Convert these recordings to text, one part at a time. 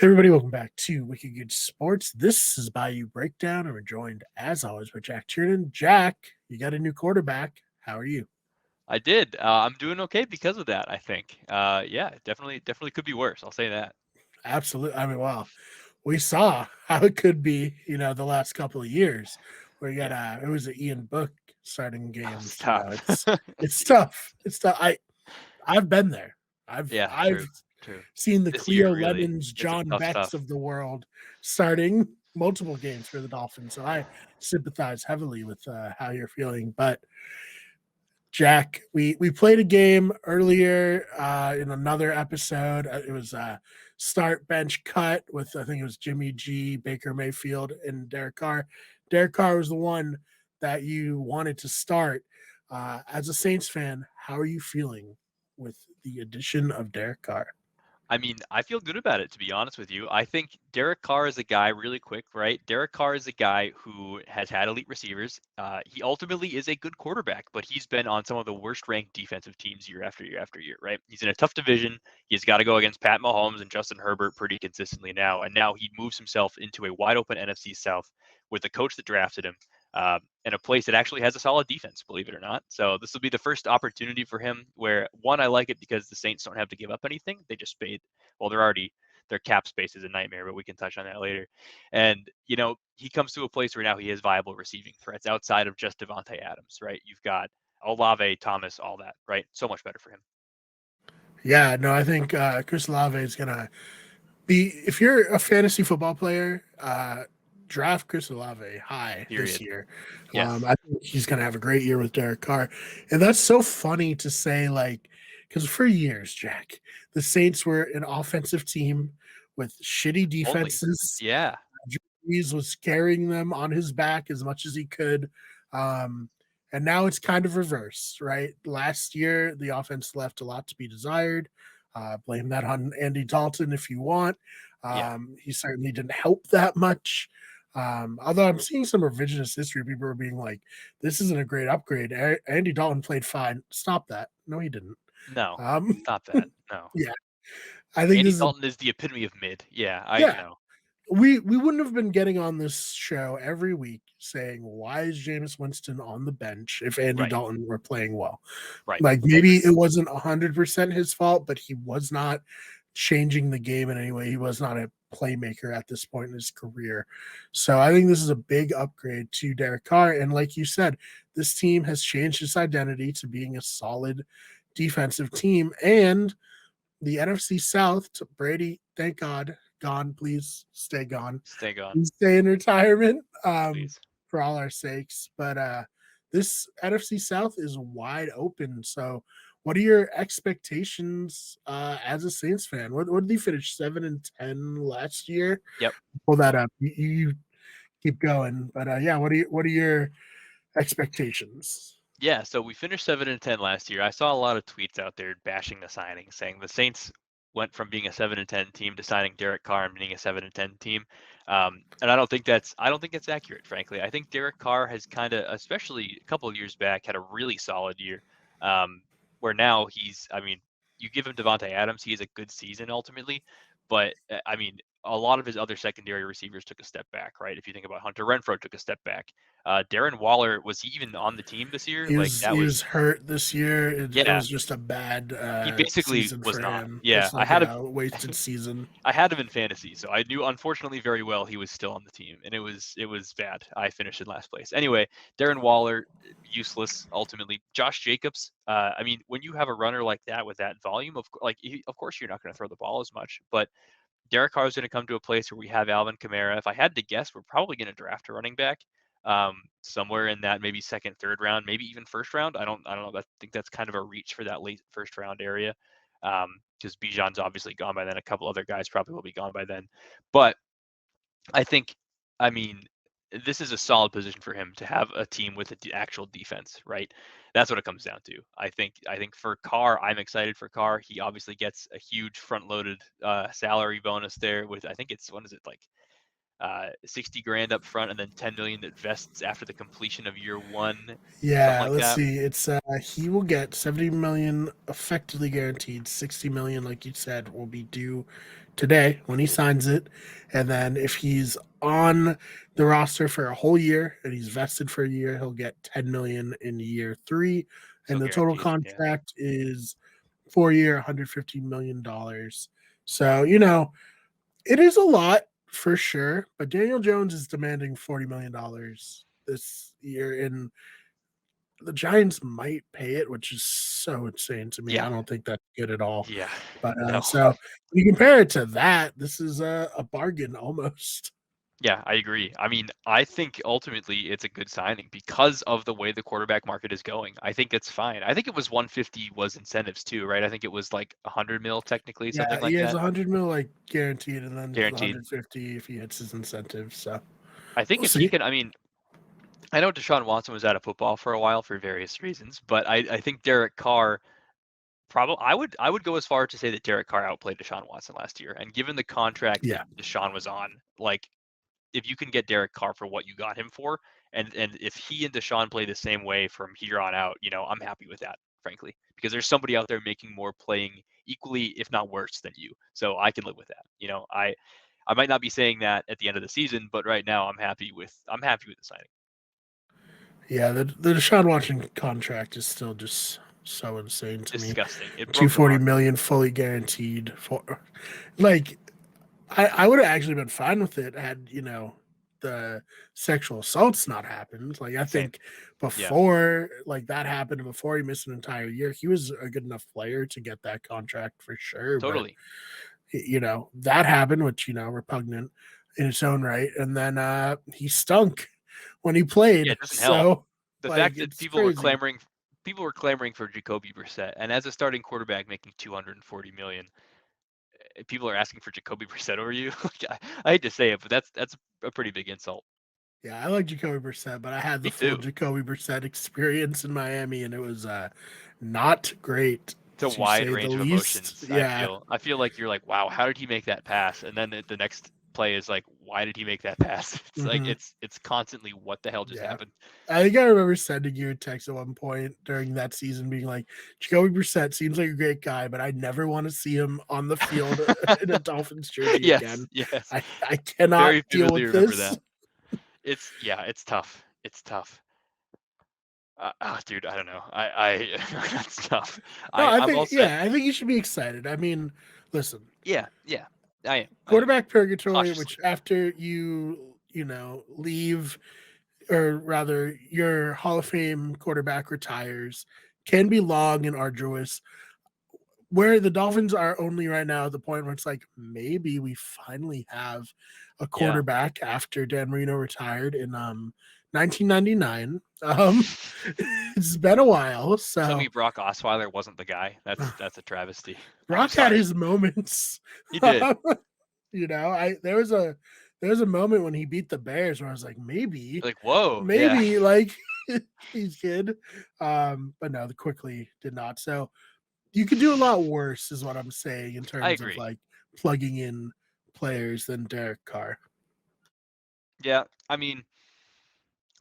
Hey everybody, welcome back to Wicked Good Sports. This is Bayou Breakdown, and we're joined, as always, by Jack Tiernan. Jack, you got a new quarterback. How are you? I did. I'm doing okay because of that, I think. Yeah, definitely could be worse. I'll say that. Absolutely. I mean, well, we saw how it could be, the last couple of years where you got Yeah. it was an Ian Book starting Oh, games. stop. It's tough. It's tough. I've been there. Yeah, I've true, true. seen the This year, Cleo really, Lemons, it's a John tough Becks stuff. of the world starting multiple games for the Dolphins. So I sympathize heavily with how you're feeling. But Jack, we played a game earlier in another episode. It was start bench cut with I think it was Jimmy G, Baker Mayfield, and Derek Carr. Derek Carr was the one that you wanted to start. As a Saints fan, how are you feeling with the addition of Derek Carr? I mean, I feel good about it, to be honest with you. I think Derek Carr is a guy, really quick, right? Derek Carr is a guy who has had elite receivers. He ultimately is a good quarterback, but he's been on some of the worst ranked defensive teams year after year after year, right? He's in a tough division. He's got to go against Pat Mahomes and Justin Herbert pretty consistently now. And now he moves himself into a wide open NFC South with the coach that drafted him. In a place that actually has a solid defense, believe it or not. So this will be the first opportunity for him where, one, I like it because the Saints don't have to give up anything. They just paid, well, their cap space is a nightmare, but we can touch on that later. And, he comes to a place where now he has viable receiving threats outside of just Devontae Adams, right? You've got Olave, Thomas, all that, right? So much better for him. Yeah, no, I think Chris Olave is gonna be. If you're a fantasy football player, draft Chris Olave high this Period. year. Yes. I think he's gonna have a great year with Derek Carr, and that's so funny to say, like, because for years, Jack, the Saints were an offensive team with shitty Only. defenses. Yeah. Drew Brees was carrying them on his back as much as he could. Um, and now it's kind of reverse, right? Last year, the offense left a lot to be desired. Blame that on Andy Dalton if you want. Yeah. He certainly didn't help that much. Although I'm seeing some revisionist history, people are being like, "This isn't a great upgrade." Andy Dalton played fine. Stop that. No, he didn't. No. Um, Stop that. No. yeah, I think Andy this is a Dalton is the epitome of mid. Yeah. I yeah. know. We wouldn't have been getting on this show every week saying why is Jameis Winston on the bench if Andy Right. Dalton were playing well. Right. Like I maybe agree. it wasn't 100% his fault, but he was not changing the game in any way. He was not a playmaker at this point in his career. So I think this is a big upgrade to Derek Carr. And like you said, this team has changed its identity to being a solid defensive team. And the NFC South, Brady, thank God, gone. Please stay gone. Stay gone, Please stay in retirement please. for all our sakes. But this NFC South is wide open. So, what are your expectations as a Saints fan? What did they finish 7-10 last year? Yep. Pull that up. You keep going. But yeah, what are your expectations? Yeah, so we finished 7-10 last year. I saw a lot of tweets out there bashing the signing, saying the Saints went from being a 7-10 team to signing Derek Carr and being a 7-10 team. And I don't think that's accurate, frankly. I think Derek Carr has kind of, especially a couple of years back, had a really solid year. Um, where now I mean, you give him Devontae Adams, he has a good season ultimately, but I mean, a lot of his other secondary receivers took a step back, right? If you think about Hunter Renfro took a step back. Darren Waller, was he even on the team this year? He Like was that he was was, hurt this year. It yeah, was just a bad he basically season was for not. him. Yeah, Just like a wasted season. I had him in fantasy, so I knew unfortunately very well he was still on the team, and it was bad. I finished in last place. Anyway, Darren Waller, useless ultimately. Josh Jacobs, I mean, when you have a runner like that with that volume of course you're not going to throw the ball as much, but Derek Carr is going to come to a place where we have Alvin Kamara. If I had to guess, we're probably going to draft a running back somewhere in that maybe second, third round, maybe even first round. I don't know. I think that's kind of a reach for that late first round area because Bijan's obviously gone by then. A couple other guys probably will be gone by then. But I think, I mean, this is a solid position for him to have a team with an actual defense, right? That's what it comes down to. I think for Carr, I'm excited for Carr. He obviously gets a huge front-loaded salary bonus there with I think it's what is it like 60 grand up front and then 10 million that vests after the completion of year one, something Yeah, like let's that. see. It's he will get 70 million effectively guaranteed. 60 million, like you said, will be due today when he signs it. And then if he's on the roster for a whole year and he's vested for a year, he'll get 10 million in year 3. So And the total guaranteed. Yeah. contract is 4 year, $150 million. So, it is a lot for sure, but Daniel Jones is demanding $40 million this year, and the Giants might pay it, which is so insane to me. Yeah. I don't think that's good at all. Yeah. But No. so you compare it to that, this is a bargain almost. Yeah, I agree. I mean, I think ultimately it's a good signing because of the way the quarterback market is going. I think it's fine. I think it was 150 was incentives too, right? I think it was like 100 mil technically, something Yeah, he like has that, 100 mil like guaranteed, and then the guaranteed. 150 if he hits his incentives. So I think we'll if he see. can, I mean, I know Deshaun Watson was out of football for a while for various reasons, but I think Derek Carr probably I would go as far to say that Derek Carr outplayed Deshaun Watson last year. And given the contract that Yeah, Deshaun was on, like if you can get Derek Carr for what you got him for, and if he and Deshaun play the same way from here on out, I'm happy with that, frankly, because there's somebody out there making more, playing equally, if not worse, than you. So I can live with that. I might not be saying that at the end of the season, but right now I'm happy with the signing. yeah. The Deshaun Watson contract is still just so insane to me. Disgusting. It Two broke the forty market. million fully guaranteed for, like, I would have actually been fine with it had the sexual assaults not happened. Like I Same. think Yeah, before like that happened, before he missed an entire year, he was a good enough player to get that contract for sure. But totally. that happened, which repugnant in its own right, and then he stunk when he Yeah, played. it doesn't help. So The like fact that it's crazy. people were clamoring for Jacoby Brissett, and as a starting quarterback making 240 million, people are asking for Jacoby Brissett over you. I hate to say it, but that's a pretty big insult. Yeah, I like Jacoby Brissett, but I had the Me full too. Jacoby Brissett experience in Miami, and it was not great It's a to wide say the range of least. emotions. I Yeah. feel. I feel like you're like, wow, how did he make that pass? And then the next play is like, why did he make that pass? It's like Hmm. it's constantly what the hell just Yeah. happened. I think I remember sending you a text at one point during that season being like, Jacoby Brissett seems like a great guy, but I never want to see him on the field in a Dolphins jersey Yes, again. yes. I cannot Very deal vividly with remember this. that. It's tough. It's tough. Dude, I don't know. That's tough. No, I I'm think, also, yeah, I think you should be excited. I mean, listen, yeah, yeah. I am. I am quarterback purgatory, cautiously. which after leave, or rather your Hall of Fame quarterback retires, can be long and arduous. Where the Dolphins are only right now at the point where it's like maybe we finally have a Yeah. quarterback after Dan Marino retired in 1999. It's been a while, Tell so me Brock Osweiler wasn't the guy. That's a travesty. I'm Brock had sorry. his moments. He did. I there was a moment when he beat the Bears where I was like, maybe, Like, whoa, yeah. maybe like he's good. But no, the quickly did not. So you could do a lot worse, is what I'm saying, in I terms of agree. like plugging in players than Derek Carr. Yeah. I mean,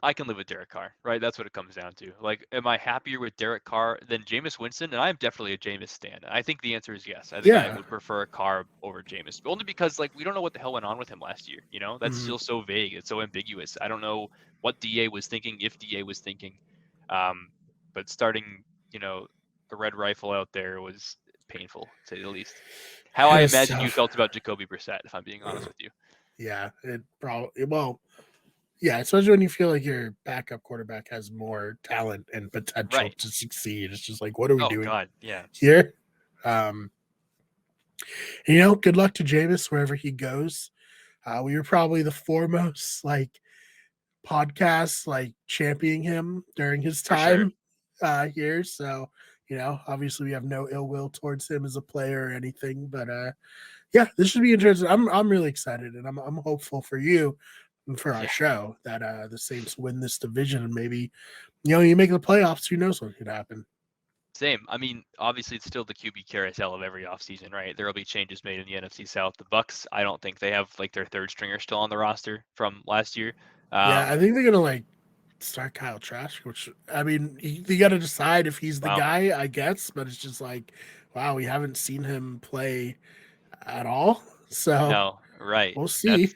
I can live with Derek Carr, right? That's what it comes down to. Like, am I happier with Derek Carr than Jameis Winston? And I'm definitely a Jameis stan. I think the answer is yes. I think I Yeah. would prefer Carr over Jameis, only because like we don't know what the hell went on with him last year. That's Mhm. still so vague. It's so ambiguous. I don't know what DA was thinking, if DA was thinking. Um, but starting, you know, a red rifle out there was painful, to say the least. How It I was imagine you tough. felt about Jacoby Brissett, if I'm being honest with you. Yeah. It probably, well, yeah, especially when you feel like your backup quarterback has more talent and potential Right. to succeed. It's just like, what are we Oh doing God. Yeah. here? Um, good luck to Jameis wherever he goes. We were probably the foremost like podcasts like championing him during his For sure. time here. So, obviously we have no ill will towards him as a player or anything. But yeah, this should be interesting. I'm really excited, and I'm hopeful for you and for our Yeah. show that the Saints win this division, and maybe you make the playoffs. Who knows what could happen? Same. I mean, obviously, it's still the QB carousel of every offseason, right? There will be changes made in the NFC South. The Bucks, I don't think they have like their third stringer still on the roster from last year. Yeah, I think they're gonna like start Kyle Trask, which I mean, you got to decide if he's the Wow. guy, I guess. But it's just like, wow, we haven't seen him play at all. So No, right. we'll see. That's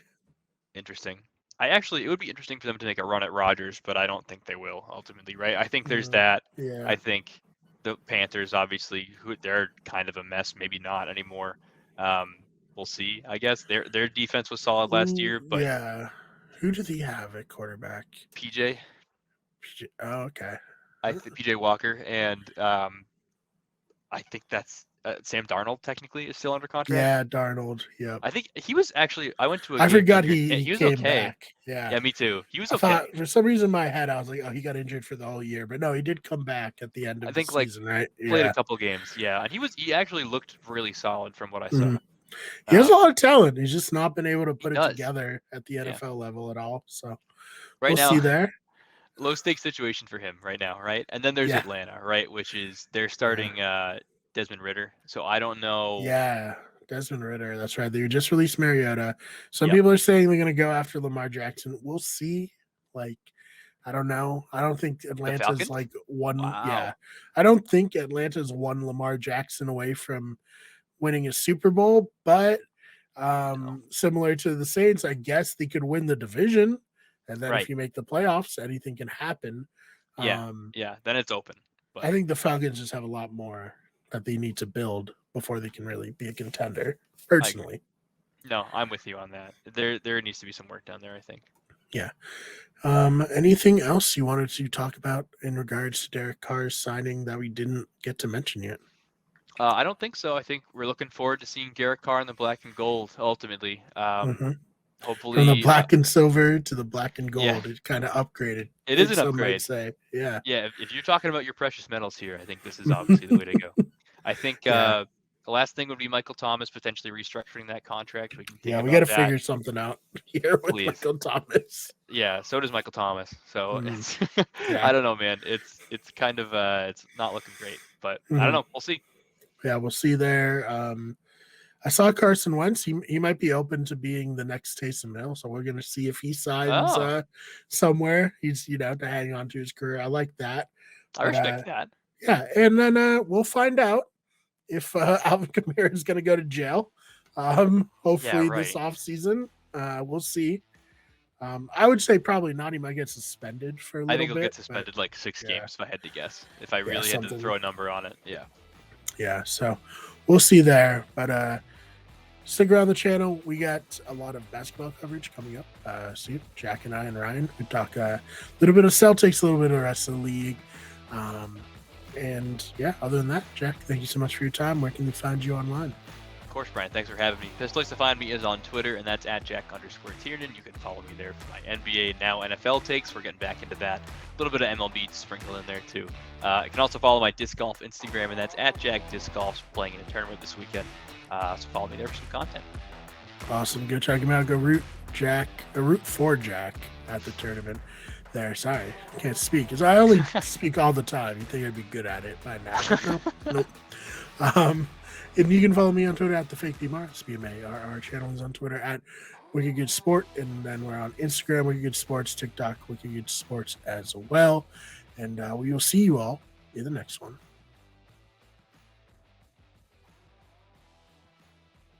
interesting. It would be interesting for them to make a run at Rodgers, but I don't think they will ultimately, right? I think there's that. Yeah. I think the Panthers, obviously, they're kind of a mess. Maybe not anymore. Um, we'll see. I guess their defense was solid last year, but Yeah. Who did he have at quarterback? PJ, Oh, okay. PJ Walker, and I think that's Sam Darnold. Technically, is still under contract. Yeah, Darnold. Yep. I think he was actually. I went to a I game the forgot other. he He was came okay. back. Yeah. Yeah, me too. He was I okay. thought for some reason in my head I was like, oh, he got injured for the whole year, but no, he did come back at the end I of the think like season, right? played a Yeah. couple games. Yeah, and he actually looked really solid from what I saw. Mhm. He has a Um, lot of talent. He's just not been able to he put it does. together at the Yeah. NFL level at all. So Right we'll see now, there. low stakes situation for him right now, right? And then there's Yeah. Atlanta, right, which is they're Yeah. starting Desmond Ritter. So I don't know. Yeah. Desmond Ritter. That's right. They just released Mariota. Some Yep. people are saying they're going to go after Lamar Jackson. We'll see. Like, I don't know. I don't think The Atlanta's Falcons? like one. Yeah. Wow. I don't think Atlanta's one Lamar Jackson away from winning a Super Bowl, but No. similar to the Saints, I guess they could win the division. And then if Right. you make the playoffs, anything can happen. Yeah. Um, Yeah. Then it's open. But I think the Falcons just have a lot more that they need to build before they can really be a contender, I agree. personally. No, I'm with you on that. There needs to be some work done there, I think. Yeah. Anything else you wanted to talk about in regards to Derek Carr's signing that we didn't get to mention yet? I don't think so. I think we're looking forward to seeing Derek Carr in the black and gold ultimately. Mm-hmm. From the Hopefully, black and silver to the black and yeah, gold, it kind of upgraded. it is an Some might upgrade. say, yeah, Yeah, if you're talking about your precious metals here, I think this is obviously the way to go. I think yeah, the last thing would be Michael Thomas potentially restructuring that contract. We can think yeah. We got about to that, figure something out here with please. Michael Thomas. Yeah, so does Michael Thomas. So Mm, it's yeah, I don't know, man. It's kind of it's not looking great, but I don't mhm. know. We'll see. Yeah. We'll see there. I saw Carson Wentz. He might be open to being the next Taysom Hill, so we're gonna see if he signs Oh, somewhere. He's to hang on to his career. I like that, I but respect that. yeah, and then we'll find out if Alvin Kamara is gonna go to jail. Yeah, Hopefully this right. offseason. We'll see. I would say probably not. He might get suspended for a I little think he'll get bit, but suspended like 6 yeah, games if I had to guess. If I yeah, really had to something. throw a number on it. Yeah. Yeah, so we'll see there. But stick around the channel. We got a lot of basketball coverage coming up soon. Jack and I and Ryan, we talk a little bit of Celtics, a little bit of the rest of the league. And yeah, other than that, Jack, thank you so much for your time. Where can we find you online? Of course, Brian. Thanks for having me. Best place to find me is on Twitter, and that's at Jack_Tiernan. You can follow me there for my NBA, now NFL takes. We're getting back into that. A little bit of MLB to sprinkle in there, too. You can also follow my disc golf Instagram, and that's at Jack Disc Golf. Playing in a tournament this weekend. So follow me there for some content. Awesome. Go check him out. Go root for Jack at the tournament there. Sorry, I can't speak. Because I only speak all the time. You think I'd be good at it by now. Nope. And you can follow me on Twitter at the fake DMars, BMA. Our channel is on Twitter at Wicked Good Sport, and then we're on Instagram, Wicked Good Sports, TikTok, Wicked Good Sports as well. And we will see you all in the next one.